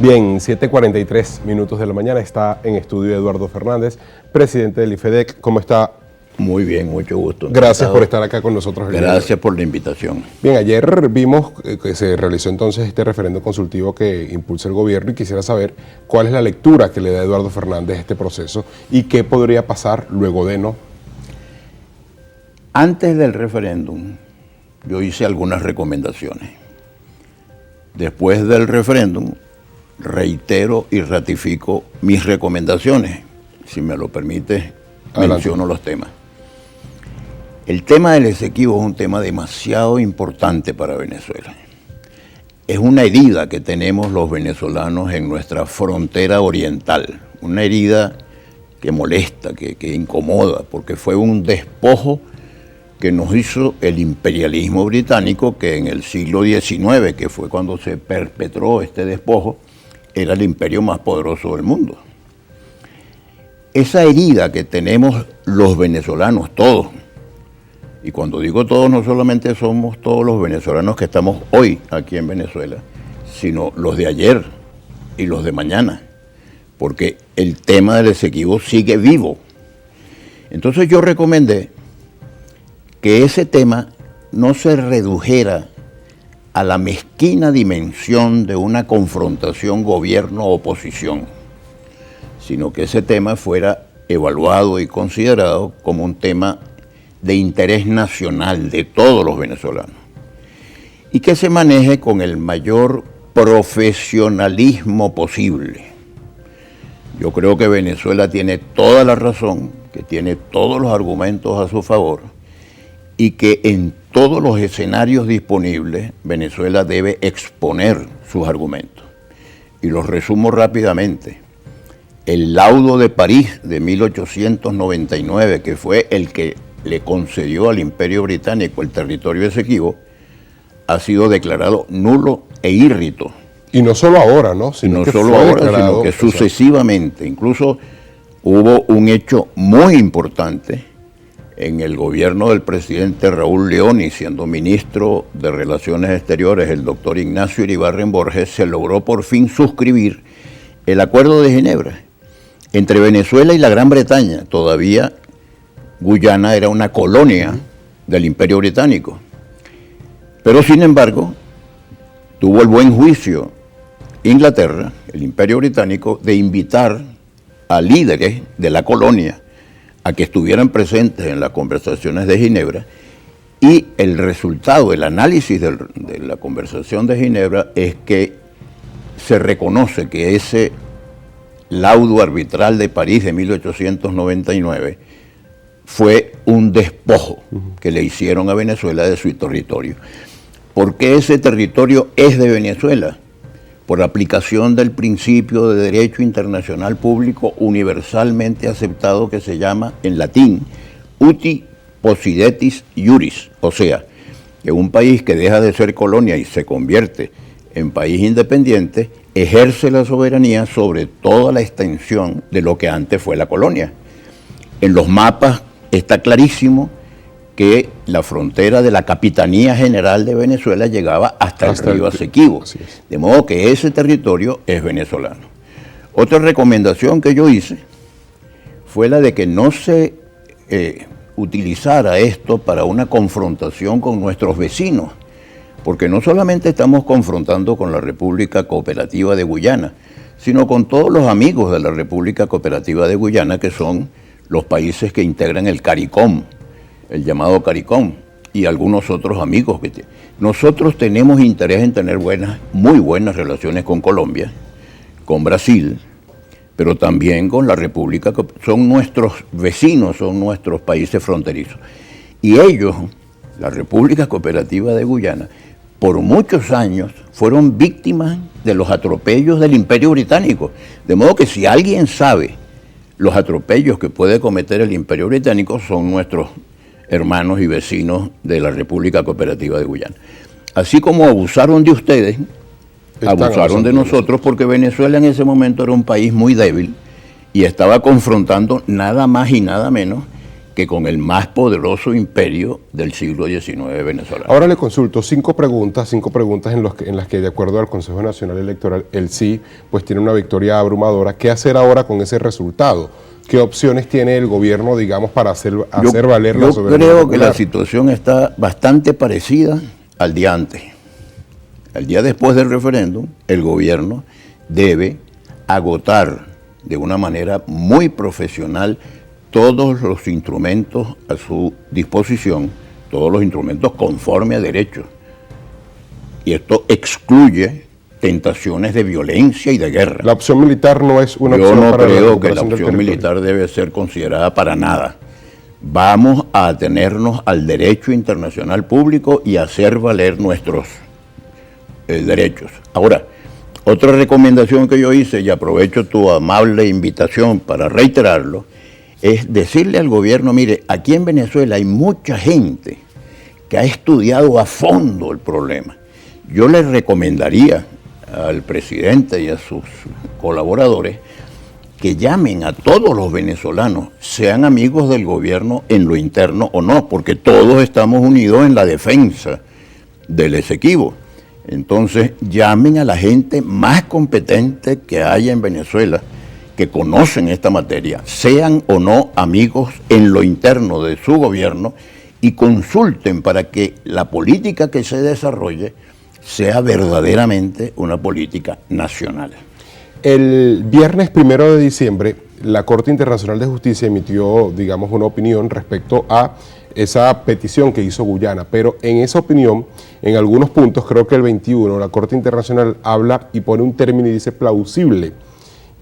Bien, 7:43 de la mañana, está en estudio Eduardo Fernández, presidente del IFEDEC. ¿Cómo está? Muy bien, mucho gusto. Gracias por estar acá con nosotros. Gracias por la invitación. Bien, ayer vimos que se realizó entonces este referendo consultivo que impulsa el gobierno y quisiera saber cuál es la lectura que le da Eduardo Fernández a este proceso y qué podría pasar luego de no. Antes del referéndum, yo hice algunas recomendaciones. Después del referéndum, reitero y ratifico mis recomendaciones. Si me lo permite, menciono los temas. El tema del Esequibo es un tema demasiado importante para Venezuela. Es una herida que tenemos los venezolanos en nuestra frontera oriental. Una herida que molesta, que incomoda, porque fue un despojo que nos hizo el imperialismo británico, que en el siglo XIX, que fue cuando se perpetró este despojo, era el imperio más poderoso del mundo. Esa herida que tenemos los venezolanos, todos, y cuando digo todos, no solamente somos todos los venezolanos que estamos hoy aquí en Venezuela, sino los de ayer y los de mañana, porque el tema del Esequibo sigue vivo. Entonces yo recomendé que ese tema no se redujera a la mezquina dimensión de una confrontación gobierno-oposición, sino que ese tema fuera evaluado y considerado como un tema de interés nacional de todos los venezolanos y que se maneje con el mayor profesionalismo posible. Yo creo que Venezuela tiene toda la razón, que tiene todos los argumentos a su favor y que en todos los escenarios disponibles Venezuela debe exponer sus argumentos. Y los resumo rápidamente. El laudo de París de 1899, que fue el que le concedió al Imperio Británico el territorio Esequibo, ha sido declarado nulo e írrito. Y no solo ahora, ¿no? Sino que sucesivamente. Incluso hubo un hecho muy importante en el gobierno del presidente Raúl Leoni, siendo ministro de Relaciones Exteriores, el doctor Ignacio Iribarren Borges, se logró por fin suscribir el Acuerdo de Ginebra entre Venezuela y la Gran Bretaña. Todavía Guyana era una colonia del Imperio Británico. Pero sin embargo, tuvo el buen juicio Inglaterra, el Imperio Británico, de invitar a líderes de la colonia a que estuvieran presentes en las conversaciones de Ginebra, y el resultado, el análisis de la conversación de Ginebra es que se reconoce que ese laudo arbitral de París de 1899 fue un despojo que le hicieron a Venezuela de su territorio. ¿Por qué ese territorio es de Venezuela? Por aplicación del principio de derecho internacional público universalmente aceptado que se llama en latín uti possidetis iuris, o sea, que un país que deja de ser colonia y se convierte en país independiente ejerce la soberanía sobre toda la extensión de lo que antes fue la colonia. En los mapas está clarísimo que la frontera de la Capitanía General de Venezuela llegaba hasta el río Esequibo, de modo que ese territorio es venezolano. Otra recomendación que yo hice fue la de que no se utilizara esto para una confrontación con nuestros vecinos, porque no solamente estamos confrontando con la República Cooperativa de Guyana, sino con todos los amigos de la República Cooperativa de Guyana, que son los países que integran el CARICOM, el llamado CARICOM, y algunos otros amigos que nosotros tenemos interés en tener muy buenas relaciones con Colombia, con Brasil, pero también con la República, que son nuestros vecinos, son nuestros países fronterizos. Y ellos, la República Cooperativa de Guyana, por muchos años fueron víctimas de los atropellos del Imperio Británico. De modo que si alguien sabe los atropellos que puede cometer el Imperio Británico, son nuestros hermanos y vecinos de la República Cooperativa de Guyana. Así como abusaron de ustedes, abusaron de nosotros, porque Venezuela en ese momento era un país muy débil y estaba confrontando nada más y nada menos que con el más poderoso imperio del siglo XIX venezolano. Ahora le consulto cinco preguntas en las que, de acuerdo al Consejo Nacional Electoral, el sí pues tiene una victoria abrumadora. ¿Qué hacer ahora con ese resultado? ¿Qué opciones tiene el gobierno, digamos, para hacer valer la soberanía Yo creo popular? que la situación está bastante parecida al día antes. El día después del referéndum, el gobierno debe agotar de una manera muy profesional todos los instrumentos a su disposición, todos los instrumentos conforme a derechos. Y esto excluye tentaciones de violencia y de guerra. La opción militar no es una opción para la Yo no creo que la recuperación del opción territorio. militar debe ser considerada para nada. Vamos a atenernos al derecho internacional público y hacer valer nuestros derechos. Ahora, otra recomendación que yo hice, y aprovecho tu amable invitación para reiterarlo, es decirle al gobierno, mire, aquí en Venezuela hay mucha gente que ha estudiado a fondo el problema. Yo le recomendaría al presidente y a sus colaboradores que llamen a todos los venezolanos, sean amigos del gobierno en lo interno o no, porque todos estamos unidos en la defensa del Esequibo. Entonces, llamen a la gente más competente que haya en Venezuela, que conocen esta materia, sean o no amigos en lo interno de su gobierno, y consulten para que la política que se desarrolle sea verdaderamente una política nacional. El viernes 1 de diciembre, la Corte Internacional de Justicia emitió, digamos, una opinión respecto a esa petición que hizo Guyana, pero en esa opinión, en algunos puntos, creo que el 21, la Corte Internacional habla y pone un término y dice plausible.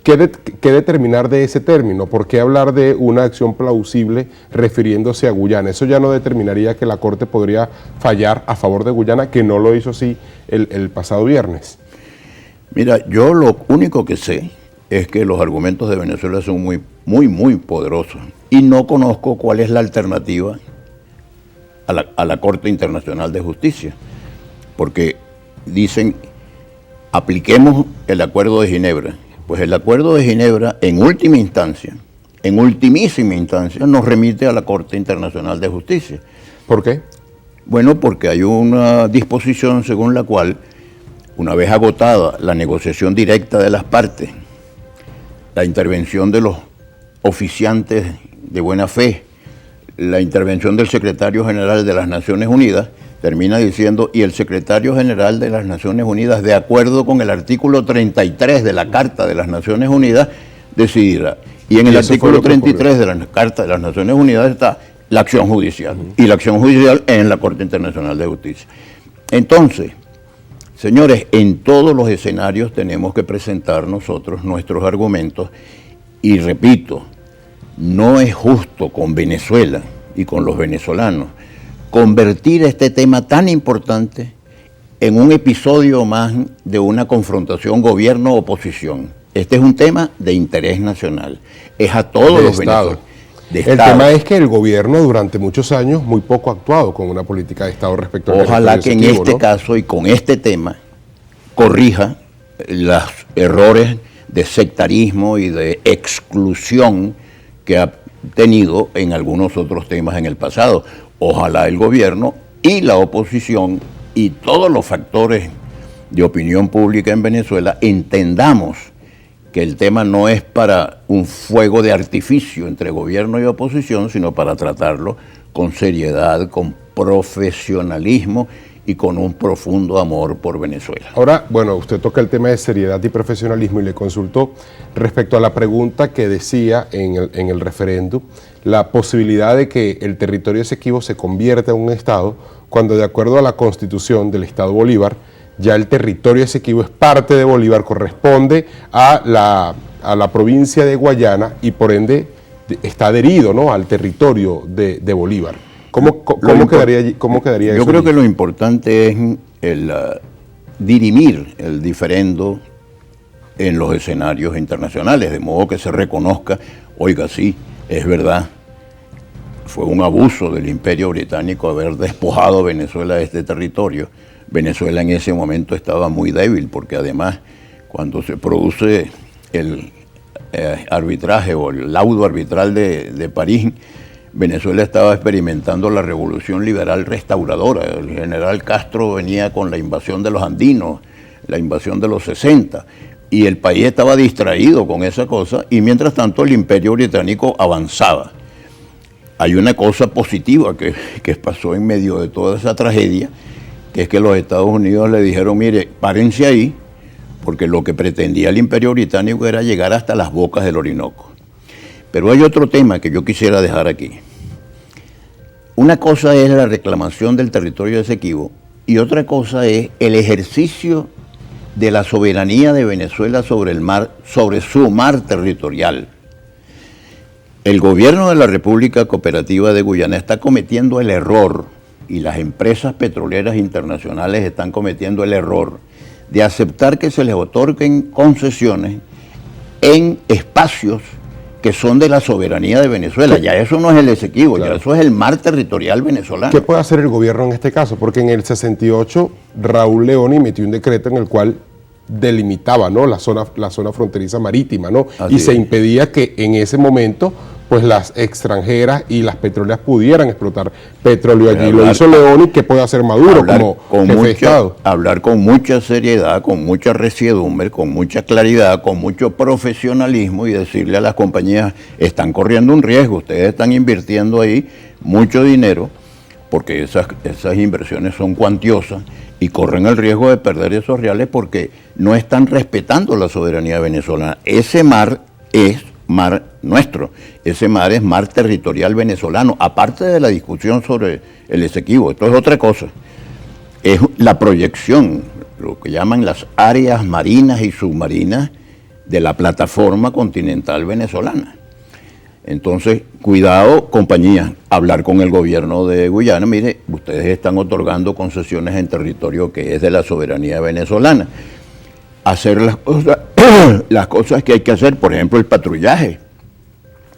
¿Qué determinar de ese término? ¿Por qué hablar de una acción plausible refiriéndose a Guyana? Eso ya no determinaría que la Corte podría fallar a favor de Guyana, que no lo hizo así el pasado viernes. Mira, yo lo único que sé es que los argumentos de Venezuela son muy poderosos, y no conozco cuál es la alternativa a la Corte Internacional de Justicia, porque dicen, apliquemos el Acuerdo de Ginebra. Pues el Acuerdo de Ginebra, en ultimísima instancia, nos remite a la Corte Internacional de Justicia. ¿Por qué? Bueno, porque hay una disposición según la cual, una vez agotada la negociación directa de las partes, la intervención de los oficiantes de buena fe, la intervención del secretario general de las Naciones Unidas, termina diciendo, y el secretario general de las Naciones Unidas, de acuerdo con el artículo 33 de la Carta de las Naciones Unidas, decidirá. Y en el artículo 33 de la Carta de las Naciones Unidas está la acción judicial. Y la acción judicial es en la Corte Internacional de Justicia. Entonces, señores, en todos los escenarios tenemos que presentar nosotros nuestros argumentos, y repito, no es justo con Venezuela y con los venezolanos convertir este tema tan importante en un episodio más de una confrontación gobierno-oposición. Este es un tema de interés nacional, es a todos los venezolanos. El tema es que el gobierno durante muchos años muy poco ha actuado con una política de Estado respecto al Ojalá que en este caso y con este tema corrija los errores de sectarismo y de exclusión que ha tenido en algunos otros temas en el pasado. Ojalá el gobierno y la oposición y todos los factores de opinión pública en Venezuela entendamos que el tema no es para un fuego de artificio entre gobierno y oposición, sino para tratarlo con seriedad, con profesionalismo y con un profundo amor por Venezuela. Ahora, bueno, usted toca el tema de seriedad y profesionalismo y le consultó respecto a la pregunta que decía en el referéndum, la posibilidad de que el territorio Esequibo se convierta en un Estado, cuando de acuerdo a la Constitución del Estado Bolívar, ya el territorio Esequibo es parte de Bolívar, corresponde a la provincia de Guayana y por ende está adherido, ¿no?, al territorio de Bolívar. ¿Cómo quedaría eso? Yo creo que lo importante es el dirimir el diferendo en los escenarios internacionales, de modo que se reconozca, oiga, sí, es verdad, fue un abuso del Imperio Británico haber despojado a Venezuela de este territorio. Venezuela en ese momento estaba muy débil, porque además, cuando se produce el arbitraje o el laudo arbitral de París, Venezuela estaba experimentando la revolución liberal restauradora. El general Castro venía con la invasión de los andinos, la invasión de los 60, y el país estaba distraído con esa cosa, y mientras tanto el imperio británico avanzaba. Hay una cosa positiva que pasó en medio de toda esa tragedia, que es que los Estados Unidos le dijeron, mire, párense ahí, porque lo que pretendía el imperio británico era llegar hasta las bocas del Orinoco. Pero hay otro tema que yo quisiera dejar aquí. Una cosa es la reclamación del territorio de Esequibo y otra cosa es el ejercicio de la soberanía de Venezuela sobre el mar, sobre su mar territorial. El gobierno de la República Cooperativa de Guyana está cometiendo el error, y las empresas petroleras internacionales están cometiendo el error de aceptar que se les otorguen concesiones en espacios que son de la soberanía de Venezuela. Ya eso no es el Esequibo, claro. Ya eso es el mar territorial venezolano. ¿Qué puede hacer el gobierno en este caso? Porque en el 68 Raúl Leoni emitió un decreto en el cual delimitaba, ¿no?, la zona fronteriza marítima, ¿no? Así y se impedía que en ese momento pues las extranjeras y las petroleras pudieran explotar petróleo allí. Lo hizo Leoni. ¿Qué puede hacer Maduro como jefe de Estado? Hablar con mucha seriedad, con mucha resiedumbre, con mucha claridad, con mucho profesionalismo y decirle a las compañías, están corriendo un riesgo, ustedes están invirtiendo ahí mucho dinero, porque esas inversiones son cuantiosas y corren el riesgo de perder esos reales porque no están respetando la soberanía venezolana. Ese mar es mar nuestro, ese mar es mar territorial venezolano, aparte de la discusión sobre el Esequibo. Esto es otra cosa, es la proyección, lo que llaman las áreas marinas y submarinas de la plataforma continental venezolana. Entonces, cuidado, compañías, hablar con el gobierno de Guyana, mire, ustedes están otorgando concesiones en territorio que es de la soberanía venezolana. Hacer las cosas que hay que hacer, por ejemplo, el patrullaje.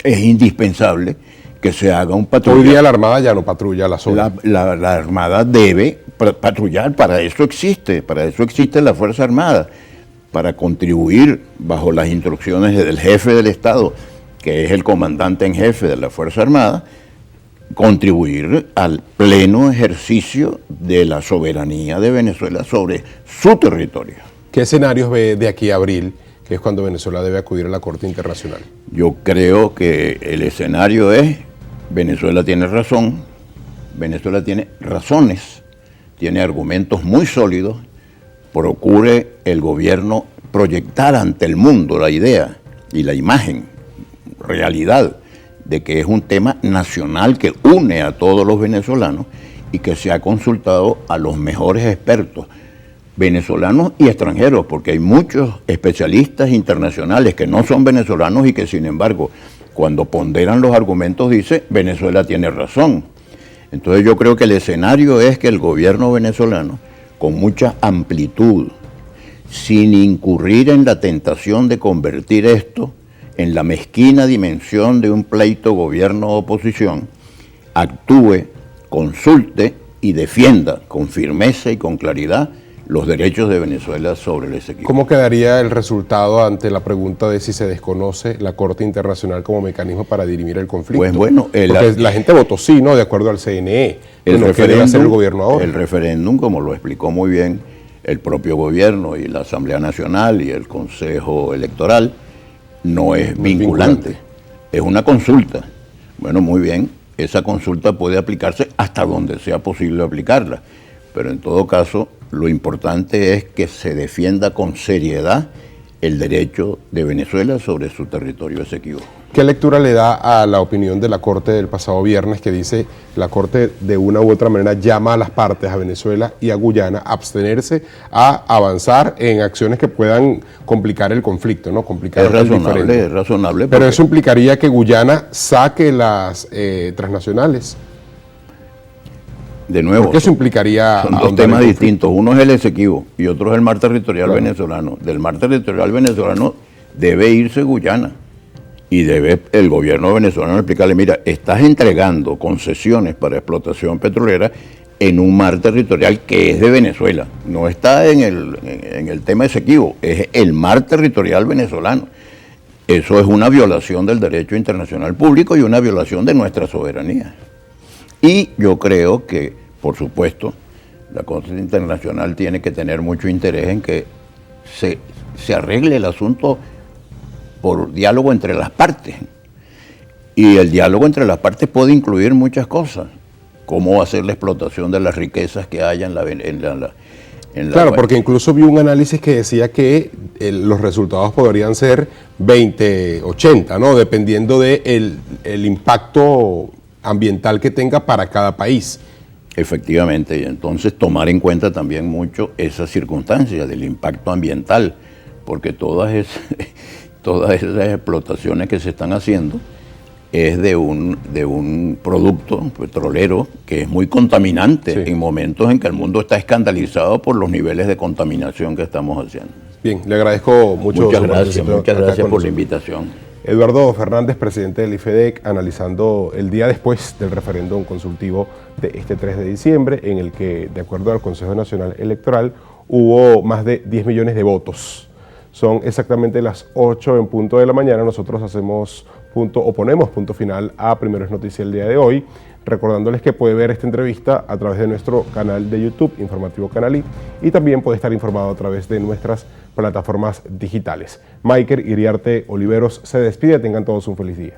Es indispensable que se haga un patrullaje. Hoy día la Armada ya no patrulla la zona. La Armada debe patrullar, para eso existe la Fuerza Armada, para contribuir bajo las instrucciones del jefe del Estado, que es el comandante en jefe de la Fuerza Armada, contribuir al pleno ejercicio de la soberanía de Venezuela sobre su territorio. ¿Qué escenarios ve de aquí a abril, que es cuando Venezuela debe acudir a la Corte Internacional? Yo creo que el escenario es, Venezuela tiene razón, Venezuela tiene razones, tiene argumentos muy sólidos, procure el gobierno proyectar ante el mundo la idea y la imagen, realidad, de que es un tema nacional que une a todos los venezolanos y que se ha consultado a los mejores expertos, venezolanos y extranjeros, porque hay muchos especialistas internacionales que no son venezolanos y que sin embargo cuando ponderan los argumentos dice Venezuela tiene razón. Entonces yo creo que el escenario es que el gobierno venezolano, con mucha amplitud, sin incurrir en la tentación de convertir esto en la mezquina dimensión de un pleito gobierno-oposición, actúe, consulte y defienda con firmeza y con claridad los derechos de Venezuela sobre el Esequibo. ¿Cómo quedaría el resultado ante la pregunta de si se desconoce la Corte Internacional como mecanismo para dirimir el conflicto? Pues bueno, porque la gente votó sí, ¿no? De acuerdo al CNE. ¿Qué debe hacer el gobierno ahora? El referéndum, como lo explicó muy bien el propio gobierno y la Asamblea Nacional y el Consejo Electoral, no es vinculante, es una consulta. Bueno, muy bien, esa consulta puede aplicarse hasta donde sea posible aplicarla, pero en todo caso lo importante es que se defienda con seriedad el derecho de Venezuela sobre su territorio Esequibo. ¿Qué lectura le da a la opinión de la Corte del pasado viernes que dice la Corte de una u otra manera llama a las partes, a Venezuela y a Guyana, a abstenerse a avanzar en acciones que puedan complicar el conflicto, ¿no? Complicar es razonable. Pero eso implicaría que Guyana saque las transnacionales. De nuevo, porque eso implicaría... Son dos temas distintos. Uno es el Esequibo y otro es el mar territorial venezolano. Del mar territorial venezolano debe irse Guyana. Y debe el gobierno venezolano explicarle, mira, estás entregando concesiones para explotación petrolera en un mar territorial que es de Venezuela. No está en el tema Esequibo, es el mar territorial venezolano. eso es una violación del derecho internacional público y una violación de nuestra soberanía. Y yo creo que, por supuesto, la Corte Internacional tiene que tener mucho interés en que se arregle el asunto por diálogo entre las partes. Y el diálogo entre las partes puede incluir muchas cosas. Cómo hacer la explotación de las riquezas que haya en la claro, porque incluso vi un análisis que decía que los resultados podrían ser 20-80, ¿no? Dependiendo del impacto ambiental que tenga para cada país. Efectivamente, y entonces tomar en cuenta también mucho esas circunstancias del impacto ambiental, porque todas esas explotaciones que se están haciendo es de un producto petrolero que es muy contaminante, sí, en momentos en que el mundo está escandalizado por los niveles de contaminación que estamos haciendo. Bien, le agradezco mucho. Muchas gracias por la invitación. Eduardo Fernández, presidente del IFEDEC, analizando el día después del referéndum consultivo de este 3 de diciembre, en el que, de acuerdo al Consejo Nacional Electoral, hubo más de 10 millones de votos. Son exactamente las 8 en punto de la mañana. Nosotros hacemos ponemos punto final a Primero es Noticia el día de hoy, recordándoles que puede ver esta entrevista a través de nuestro canal de YouTube, Informativo Canalí, y también puede estar informado a través de nuestras plataformas digitales. Maiker Iriarte Oliveros se despide, tengan todos un feliz día.